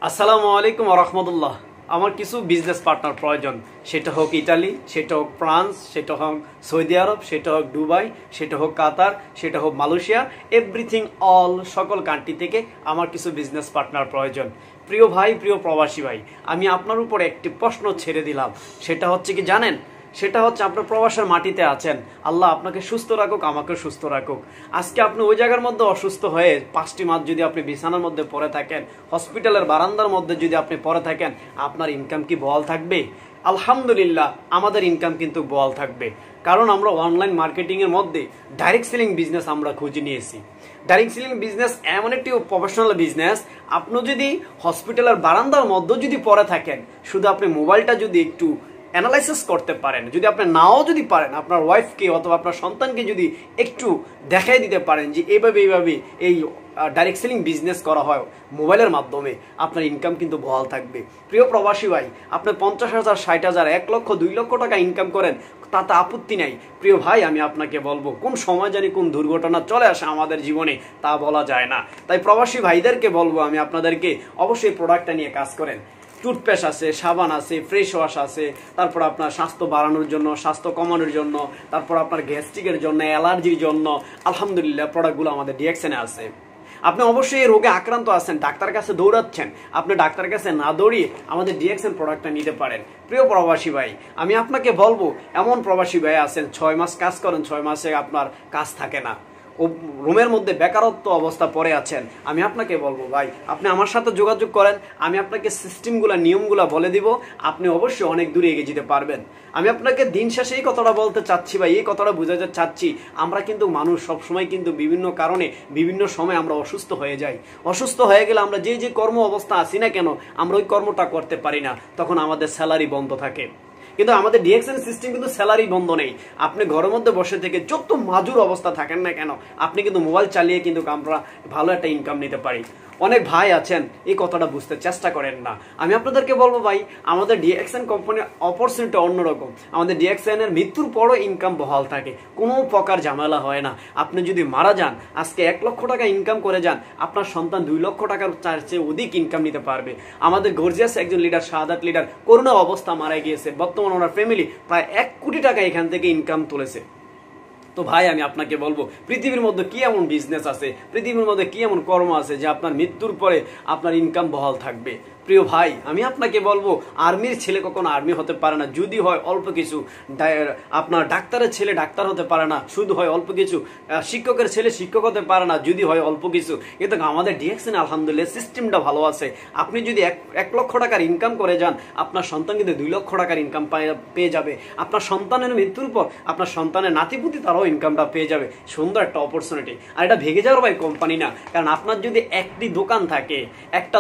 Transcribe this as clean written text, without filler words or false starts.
আসসালামু আলাইকুম ওয়া রাহমাতুল্লাহ। আমার কিছু বিজনেস পার্টনার প্রয়োজন, সেটা হোক ইতালি, সেটা হোক ফ্রান্স, সেটা হোক সৌদি আরব, সেটা হোক দুবাই, সেটা হোক কাতার, সেটা হোক মালয়েশিয়া, এভরিথিং অল সকল কান্ট্রি থেকে আমার কিছু বিজনেস পার্টনার প্রয়োজন। প্রিয় ভাই, প্রিয় প্রবাসী ভাই, আমি আপনার উপর একটি প্রশ্ন ছেড়ে দিলাম। সেটা হচ্ছে কি জানেন? সেটা হচ্ছে আপনার প্রবাসের মাটিতে আছেন, আল্লাহ আপনাকে সুস্থ রাখুক, আমাকে সুস্থ রাখুক। আজকে আপনি ওই জায়গার মধ্যে অসুস্থ হয়ে 5টি মাস যদি আপনি বিছানার মধ্যে পড়ে থাকেন, হসপিটালের বারান্দার মধ্যে যদি আপনি পড়ে থাকেন, আপনার ইনকাম কি বহাল থাকবে? আলহামদুলিল্লাহ, আমাদের ইনকাম কিন্তু বহাল থাকবে, কারণ আমরা অনলাইন মার্কেটিংয়ের মধ্যে ডাইরেক্ট সেলিং বিজনেস আমরা খুঁজে নিয়েছি। ডাইরেক্ট সেলিং বিজনেস এমন একটি প্রফেশনাল বিজনেস, আপনি যদি হসপিটালের বারান্দার মধ্যে যদি পড়ে থাকেন, শুধু আপনি মোবাইলটা যদি একটু অ্যানালাইসিস করতে পারেন, যদি আপনি নাও যদি পারেন, আপনার ওয়াইফকে অথবা আপনার সন্তানকে যদি একটু দেখাই দিতে পারেন যে এইভাবে এই ডাইরেক্ট সেলিং বিজনেস করা হয় মোবাইলের মাধ্যমে, আপনার ইনকাম কিন্তু বহাল থাকবে। প্রিয় প্রবাসী ভাই, আপনি 50,000, 60,000, 1 লক্ষ, 2 লক্ষ টাকা ইনকাম করেন, তাতে আপত্তি নাই। প্রিয় ভাই, আমি আপনাকে বলবো, কোন সময় জানি কোন দুর্ঘটনা চলে আসে আমাদের জীবনে, তা বলা যায় না। তাই প্রবাসী ভাইদেরকে বলবো, আমি আপনাদেরকে অবশ্যই প্রোডাক্টটা নিয়ে কাজ করেন। টুথপেস্ট আছে, সাবান আছে, ফ্রেশ ওয়াশ আছে, তারপর আপনার স্বাস্থ্য বাড়ানোর জন্য, স্বাস্থ্য কমানোর জন্য, তারপর আপনার গ্যাস্ট্রিকের জন্য, অ্যালার্জির জন্য, আলহামদুলিল্লাহ প্রোডাক্টগুলো আমাদের ডিএক্সএনে আছে। আপনি অবশ্যই এই রোগে আক্রান্ত আছেন, ডাক্তার কাছে দৌড়াচ্ছেন, আপনি ডাক্তার কাছে না দৌড়িয়ে আমাদের ডিএক্সএন প্রোডাক্টটা নিতে পারেন। প্রিয় প্রবাসী ভাই, আমি আপনাকে বলবো, এমন প্রবাসী ভাই আছেন 6 মাস কাজ করেন, 6 মাসে আপনার কাজ থাকে না, ও রুমের মধ্যে বেকারত্ব অবস্থা পড়ে আছেন, আমি আপনাকে বলবো ভাই, আপনি আমার সাথে যোগাযোগ করেন, আমি আপনাকে সিস্টেমগুলা, নিয়মগুলা বলে দিব, আপনি অবশ্যই অনেক দূরে এগিয়ে যেতে পারবেন। আমি আপনাকে দিন শেষে এই কথাটা বলতে চাচ্ছি ভাই, এই কথাটা বোঝাতে চাচ্ছি, আমরা কিন্তু মানুষ সবসময় কিন্তু বিভিন্ন কারণে বিভিন্ন সময় আমরা অসুস্থ হয়ে যাই। অসুস্থ হয়ে গেলে আমরা যে কর্ম অবস্থা আছি না কেন, আমরা ওই কর্মটা করতে পারি না, তখন আমাদের স্যালারি বন্ধ থাকে। কিন্তু আমাদের ডিএক্সএন সিস্টেম কিন্তু স্যালারি বন্ধ নেই। আপনি ঘরের মধ্যে বসে থেকে যত মাজুর অবস্থা থাকেন না কেন, আপনি কিন্তু মোবাইল চালিয়ে কিন্তু আমরা ভালো একটা ইনকাম নিতে পারি। অনেক ভাই আছেন এই কথাটা বুঝতে চেষ্টা করেন না। আমি আপনাদেরকে বলবো ভাই, আমাদের ডিএক্সএন কোম্পানির অপরচুনিটি অন্যরকম। আমাদের ডিএক্সএন এর মৃত্যুর পরও ইনকাম বহাল থাকে, কোনো প্রকার ঝামেলা হয় না। আপনি যদি মারা যান, আজকে 1 লক্ষ টাকা ইনকাম করে যান, আপনার সন্তান 2 লক্ষ টাকার চেয়ে অধিক ইনকাম নিতে পারবে। আমাদের গর্জিয়াস একজন লিডার, শাহাদাত লিডার, করোনা অবস্থা মারা গিয়েছে, বর্তমানে ওনার ফ্যামিলি প্রায় 1 কোটি টাকা এখান থেকে ইনকাম তুলেছে। তো ভাই, আমি আপনাকে বলবো, পৃথিবীর মধ্যে কি এমন বিজনেস আছে, পৃথিবীর মধ্যে কি এমন কর্ম আছে যে আপনার মৃত্যুর পরে আপনার ইনকাম বহাল থাকবে? প্রিয় ভাই, আমি আপনাকে বলবো, আর্মির ছেলে কখনো আর্মি হতে পারে না, যদি হয় অল্প কিছু। আপনার ডাক্তারের ছেলে ডাক্তার হতে পারে না, শুধু হয় অল্প কিছু। শিক্ষকের ছেলে শিক্ষক হতে পারে না, যদি হয় অল্প কিছু। কিন্তু আমাদের ডিএক্সএন আলহামদুলিল্লাহ সিস্টেমটা ভালো আছে। আপনি যদি 1 লক্ষ টাকার ইনকাম করে যান, আপনার সন্তান কিন্তু 2 লক্ষ টাকার ইনকাম পেয়ে যাবে। আপনার সন্তানের মৃত্যুর পর আপনার সন্তানের নাতিপুতি তারাও ইনকামটা পেয়ে যাবে। সুন্দর একটা অপরচুনিটি। আর এটা ভেঙে যাওয়ার ভাই কোম্পানি না, কারণ আপনার যদি একটি দোকান থাকে, একটা